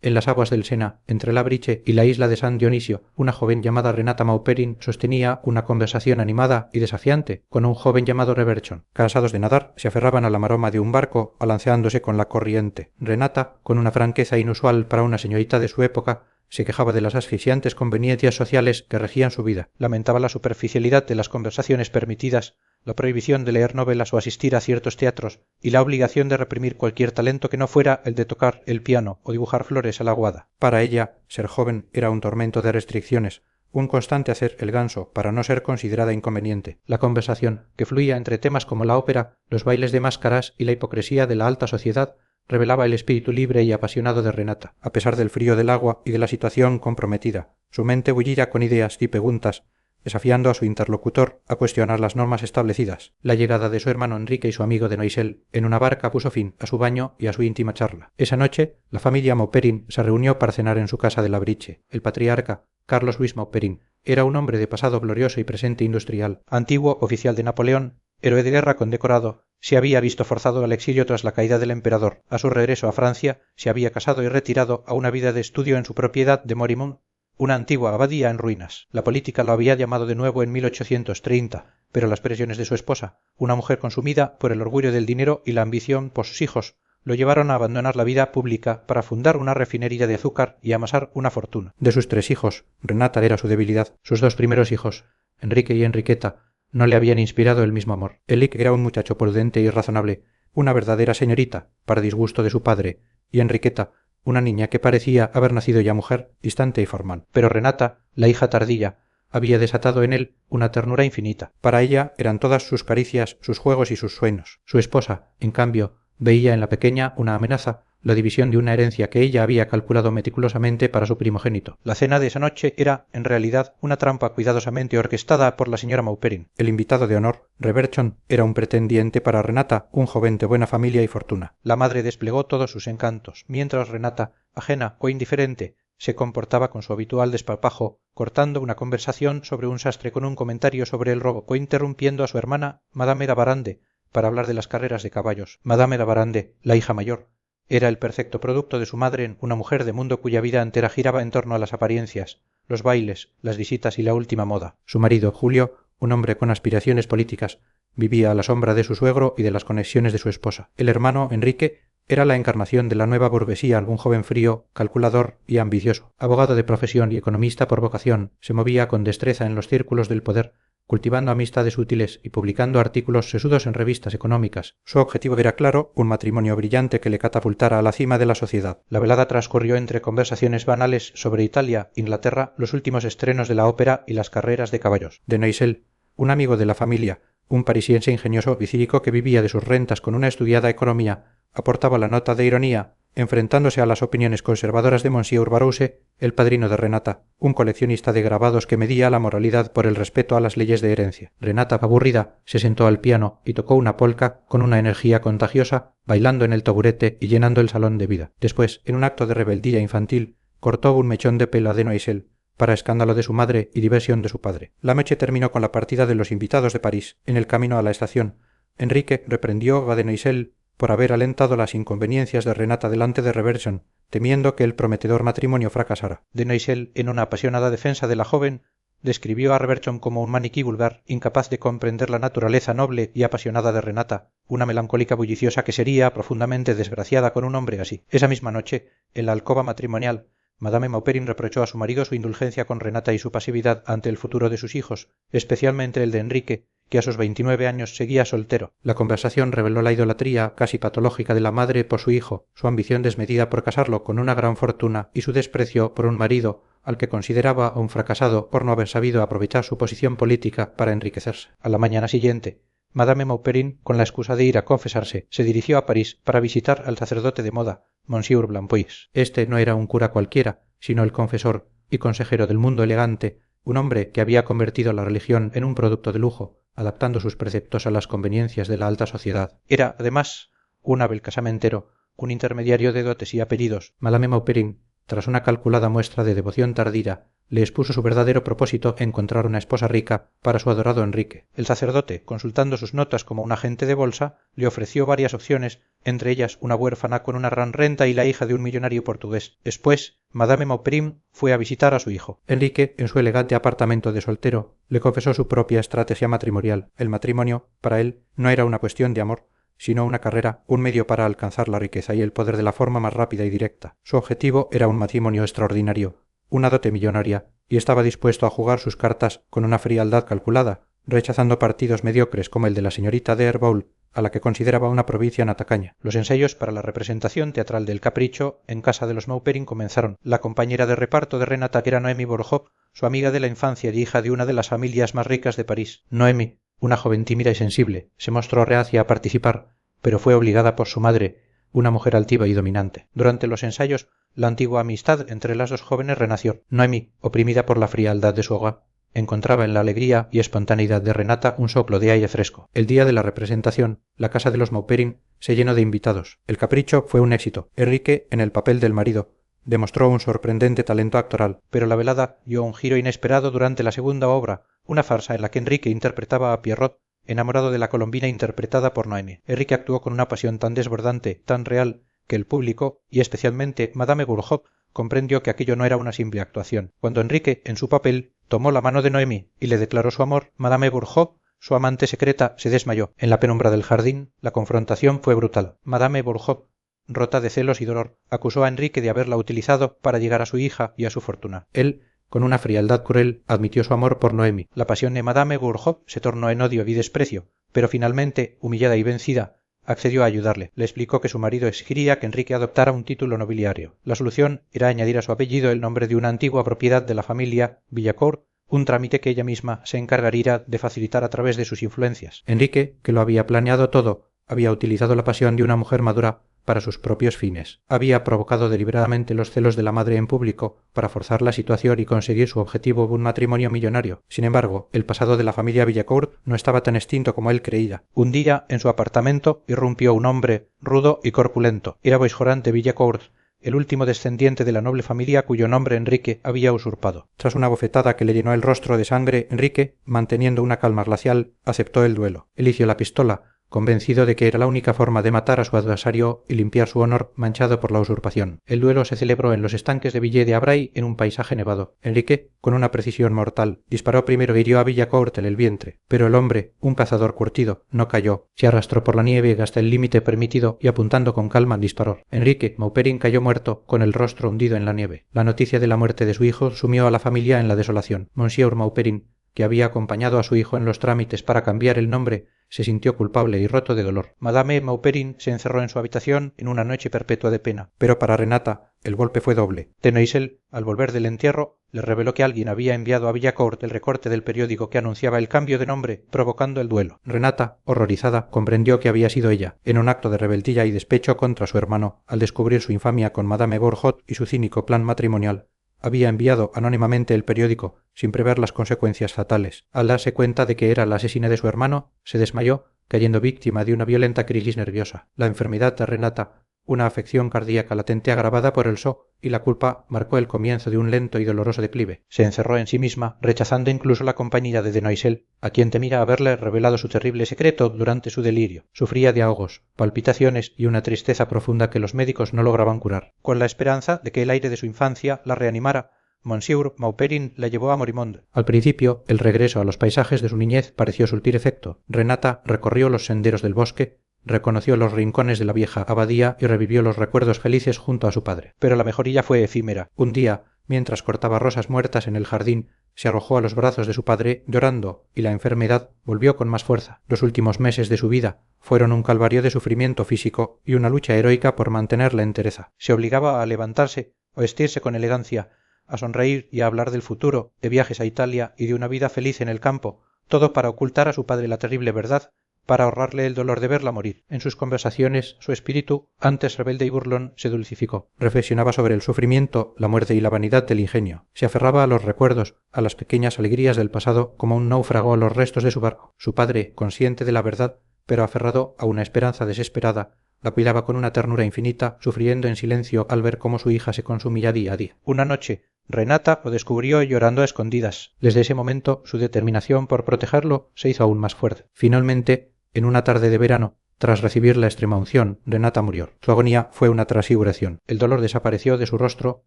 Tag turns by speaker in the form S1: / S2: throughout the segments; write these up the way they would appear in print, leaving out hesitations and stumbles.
S1: En las aguas del Sena, entre la Briche y la isla de San Dionisio, una joven llamada Renata Mauperin sostenía una conversación animada y desafiante con un joven llamado Reverchon. Cansados de nadar, se aferraban a la maroma de un barco, alanceándose con la corriente. Renata, con una franqueza inusual para una señorita de su época, se quejaba de las asfixiantes conveniencias sociales que regían su vida, lamentaba la superficialidad de las conversaciones permitidas, la prohibición de leer novelas o asistir a ciertos teatros y la obligación de reprimir cualquier talento que no fuera el de tocar el piano o dibujar flores a la aguada. Para ella, ser joven era un tormento de restricciones, un constante hacer el ganso para no ser considerada inconveniente. La conversación, que fluía entre temas como la ópera, los bailes de máscaras y la hipocresía de la alta sociedad, revelaba el espíritu libre y apasionado de Renata. A pesar del frío del agua y de la situación comprometida, su mente bullía con ideas y preguntas, desafiando a su interlocutor a cuestionar las normas establecidas. La llegada de su hermano Enrique y su amigo de Noisel en una barca puso fin a su baño y a su íntima charla. Esa noche, la familia Mauperin se reunió para cenar en su casa de la Briche. El patriarca, Carlos Luis Mauperin, era un hombre de pasado glorioso y presente industrial, antiguo oficial de Napoleón, héroe de guerra condecorado. Se había visto forzado al exilio tras la caída del emperador. A su regreso a Francia, se había casado y retirado a una vida de estudio en su propiedad de Morimont, una antigua abadía en ruinas. La política lo había llamado de nuevo en 1830, pero las presiones de su esposa, una mujer consumida por el orgullo del dinero y la ambición por sus hijos, lo llevaron a abandonar la vida pública para fundar una refinería de azúcar y amasar una fortuna. De sus 3 hijos, Renata era su debilidad. Sus 2 primeros hijos, Enrique y Enriqueta, no le habían inspirado el mismo amor. Elic era un muchacho prudente y razonable, una verdadera señorita, para disgusto de su padre, y Enriqueta, una niña que parecía haber nacido ya mujer, distante y formal. Pero Renata, la hija tardía, había desatado en él una ternura infinita. Para ella eran todas sus caricias, sus juegos y sus sueños. Su esposa, en cambio, veía en la pequeña una amenaza, la división de una herencia que ella había calculado meticulosamente para su primogénito. La cena de esa noche era, en realidad, una trampa cuidadosamente orquestada por la señora Mauperin. El invitado de honor, Reverchon, era un pretendiente para Renata, un joven de buena familia y fortuna. La madre desplegó todos sus encantos, mientras Renata, ajena o indiferente, se comportaba con su habitual desparpajo, cortando una conversación sobre un sastre con un comentario sobre el robo, o interrumpiendo a su hermana, Madame Labarande, para hablar de las carreras de caballos. Madame Labarande, la hija mayor, era el perfecto producto de su madre, una mujer de mundo cuya vida entera giraba en torno a las apariencias, los bailes, las visitas y la última moda. Su marido, Julio, un hombre con aspiraciones políticas, vivía a la sombra de su suegro y de las conexiones de su esposa. El hermano, Enrique, era la encarnación de la nueva burguesía, un joven frío, calculador y ambicioso. Abogado de profesión y economista por vocación, se movía con destreza en los círculos del poder, cultivando amistades útiles y publicando artículos sesudos en revistas económicas. Su objetivo era claro, un matrimonio brillante que le catapultara a la cima de la sociedad. La velada transcurrió entre conversaciones banales sobre Italia, Inglaterra, los últimos estrenos de la ópera y las carreras de caballos. De Noisel, un amigo de la familia, un parisiense ingenioso y cínico que vivía de sus rentas con una estudiada economía, aportaba la nota de ironía, enfrentándose a las opiniones conservadoras de Monsieur Barouse, el padrino de Renata, un coleccionista de grabados que medía la moralidad por el respeto a las leyes de herencia. Renata, aburrida, se sentó al piano y tocó una polca con una energía contagiosa, bailando en el taburete y llenando el salón de vida. Después, en un acto de rebeldía infantil, cortó un mechón de pelo de Noisel, para escándalo de su madre y diversión de su padre. La noche terminó con la partida de los invitados de París. En el camino a la estación, Enrique reprendió a de Noisel por haber alentado las inconveniencias de Renata delante de Reverchon, temiendo que el prometedor matrimonio fracasara. De Noisel, en una apasionada defensa de la joven, describió a Reverchon como un maniquí vulgar, incapaz de comprender la naturaleza noble y apasionada de Renata, una melancólica bulliciosa que sería profundamente desgraciada con un hombre así. Esa misma noche, en la alcoba matrimonial, Madame Mauperin reprochó a su marido su indulgencia con Renata y su pasividad ante el futuro de sus hijos, especialmente el de Enrique, que a sus 29 años seguía soltero. La conversación reveló la idolatría casi patológica de la madre por su hijo, su ambición desmedida por casarlo con una gran fortuna y su desprecio por un marido al que consideraba un fracasado por no haber sabido aprovechar su posición política para enriquecerse. A la mañana siguiente, Madame Mauperin, con la excusa de ir a confesarse, se dirigió a París para visitar al sacerdote de moda, Monsieur Blampuis. Este no era un cura cualquiera, sino el confesor y consejero del mundo elegante, un hombre que había convertido la religión en un producto de lujo, adaptando sus preceptos a las conveniencias de la alta sociedad. Era, además, un hábil casamentero, un intermediario de dotes y apellidos. Madame Mauperin, tras una calculada muestra de devoción tardía, le expuso su verdadero propósito: encontrar una esposa rica para su adorado Enrique. El sacerdote, consultando sus notas como un agente de bolsa, le ofreció varias opciones, entre ellas una huérfana con una gran renta y la hija de un millonario portugués. Después, Madame Mauprim fue a visitar a su hijo. Enrique, en su elegante apartamento de soltero, le confesó su propia estrategia matrimonial. El matrimonio, para él, no era una cuestión de amor, sino una carrera, un medio para alcanzar la riqueza y el poder de la forma más rápida y directa. Su objetivo era un matrimonio extraordinario, una dote millonaria, y estaba dispuesto a jugar sus cartas con una frialdad calculada, rechazando partidos mediocres como el de la señorita de Herbault, a la que consideraba una provincia tacaña. Los ensayos para la representación teatral del Capricho en casa de los Maupering comenzaron. La compañera de reparto de Renata era Noemi Bourgeois, su amiga de la infancia y hija de una de las familias más ricas de París. Noemi, una joven tímida y sensible, se mostró reacia a participar, pero fue obligada por su madre, una mujer altiva y dominante. Durante los ensayos, la antigua amistad entre las dos jóvenes renació. Noemi, oprimida por la frialdad de su hogar, encontraba en la alegría y espontaneidad de Renata un soplo de aire fresco. El día de la representación, la casa de los Maupering se llenó de invitados. El Capricho fue un éxito. Enrique, en el papel del marido, demostró un sorprendente talento actoral, pero la velada dio un giro inesperado durante la segunda obra, una farsa en la que Enrique interpretaba a Pierrot, enamorado de la colombina interpretada por Noemi. Enrique actuó con una pasión tan desbordante, tan real, que el público, y especialmente Madame Bourgeois, comprendió que aquello no era una simple actuación. Cuando Enrique, en su papel, tomó la mano de Noemi y le declaró su amor, Madame Bourgeois, su amante secreta, se desmayó. En la penumbra del jardín, la confrontación fue brutal. Madame Bourgeois, rota de celos y dolor, acusó a Enrique de haberla utilizado para llegar a su hija y a su fortuna. Él, con una frialdad cruel, admitió su amor por Noemi. La pasión de Madame Bourgeois se tornó en odio y desprecio, pero finalmente, humillada y vencida, accedió a ayudarle. Le explicó que su marido exigiría que Enrique adoptara un título nobiliario. La solución era añadir a su apellido el nombre de una antigua propiedad de la familia Villacourt, un trámite que ella misma se encargaría de facilitar a través de sus influencias. Enrique, que lo había planeado todo, había utilizado la pasión de una mujer madura para sus propios fines. Había provocado deliberadamente los celos de la madre en público para forzar la situación y conseguir su objetivo de un matrimonio millonario. Sin embargo, el pasado de la familia Villacourt no estaba tan extinto como él creía. Un día, en su apartamento, irrumpió un hombre rudo y corpulento. Era Boisjorant de Villacourt, el último descendiente de la noble familia cuyo nombre Enrique había usurpado. Tras una bofetada que le llenó el rostro de sangre, Enrique, manteniendo una calma glacial, aceptó el duelo. Eligió la pistola, convencido de que era la única forma de matar a su adversario y limpiar su honor manchado por la usurpación. El duelo se celebró en los estanques de Villers de Abray, en un paisaje nevado. Enrique, con una precisión mortal, disparó primero e hirió a Villacourt en el vientre, pero el hombre, un cazador curtido, no cayó, se arrastró por la nieve hasta el límite permitido y apuntando con calma disparó. Enrique Maupering cayó muerto, con el rostro hundido en la nieve. La noticia de la muerte de su hijo sumió a la familia en la desolación. Monsieur Maupering, que había acompañado a su hijo en los trámites para cambiar el nombre, se sintió culpable y roto de dolor. Madame Maupering se encerró en su habitación en una noche perpetua de pena. Pero para Renata el golpe fue doble. Denoisel, al volver del entierro, le reveló que alguien había enviado a Villacourt el recorte del periódico que anunciaba el cambio de nombre, provocando el duelo. Renata, horrorizada, comprendió que había sido ella, en un acto de rebeldía y despecho contra su hermano, al descubrir su infamia con Madame Bourgeois y su cínico plan matrimonial. Había enviado anónimamente el periódico, sin prever las consecuencias fatales. Al darse cuenta de que era la asesina de su hermano, se desmayó, cayendo víctima de una violenta crisis nerviosa. La enfermedad de Renata, una afección cardíaca latente agravada por el so y la culpa, marcó el comienzo de un lento y doloroso declive. Se encerró en sí misma, rechazando incluso la compañía de Denoisel, a quien temía haberle revelado su terrible secreto durante su delirio. Sufría de ahogos, palpitaciones y una tristeza profunda que los médicos no lograban curar. Con la esperanza de que el aire de su infancia la reanimara, Monsieur Maupering la llevó a Morimond. Al principio, el regreso a los paisajes de su niñez pareció surtir efecto. Renata recorrió los senderos del bosque, reconoció los rincones de la vieja abadía y revivió los recuerdos felices junto a su padre. Pero la mejoría fue efímera. Un día, mientras cortaba rosas muertas en el jardín, se arrojó a los brazos de su padre llorando, y la enfermedad volvió con más fuerza. Los últimos meses de su vida fueron un calvario de sufrimiento físico y una lucha heroica por mantener la entereza. Se obligaba a levantarse, a vestirse con elegancia, a sonreír y a hablar del futuro, de viajes a Italia y de una vida feliz en el campo, todo para ocultar a su padre la terrible verdad, para ahorrarle el dolor de verla morir. En sus conversaciones, su espíritu, antes rebelde y burlón, se dulcificó. Reflexionaba sobre el sufrimiento, la muerte y la vanidad del ingenio. Se aferraba a los recuerdos, a las pequeñas alegrías del pasado, como un náufrago a los restos de su barco. Su padre, consciente de la verdad, pero aferrado a una esperanza desesperada, la cuidaba con una ternura infinita, sufriendo en silencio al ver cómo su hija se consumía día a día. Una noche, Renata lo descubrió llorando a escondidas. Desde ese momento su determinación por protegerlo se hizo aún más fuerte. Finalmente, en una tarde de verano, tras recibir la extremaunción, Renata murió. Su agonía fue una transfiguración. El dolor desapareció de su rostro,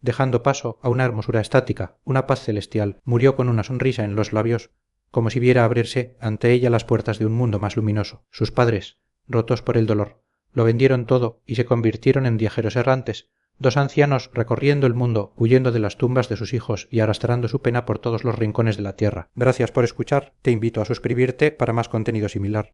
S1: dejando paso a una hermosura estática, una paz celestial. Murió con una sonrisa en los labios, como si viera abrirse ante ella las puertas de un mundo más luminoso. Sus padres, rotos por el dolor, lo vendieron todo y se convirtieron en viajeros errantes, dos ancianos recorriendo el mundo, huyendo de las tumbas de sus hijos y arrastrando su pena por todos los rincones de la tierra. Gracias por escuchar. Te invito a suscribirte para más contenido similar.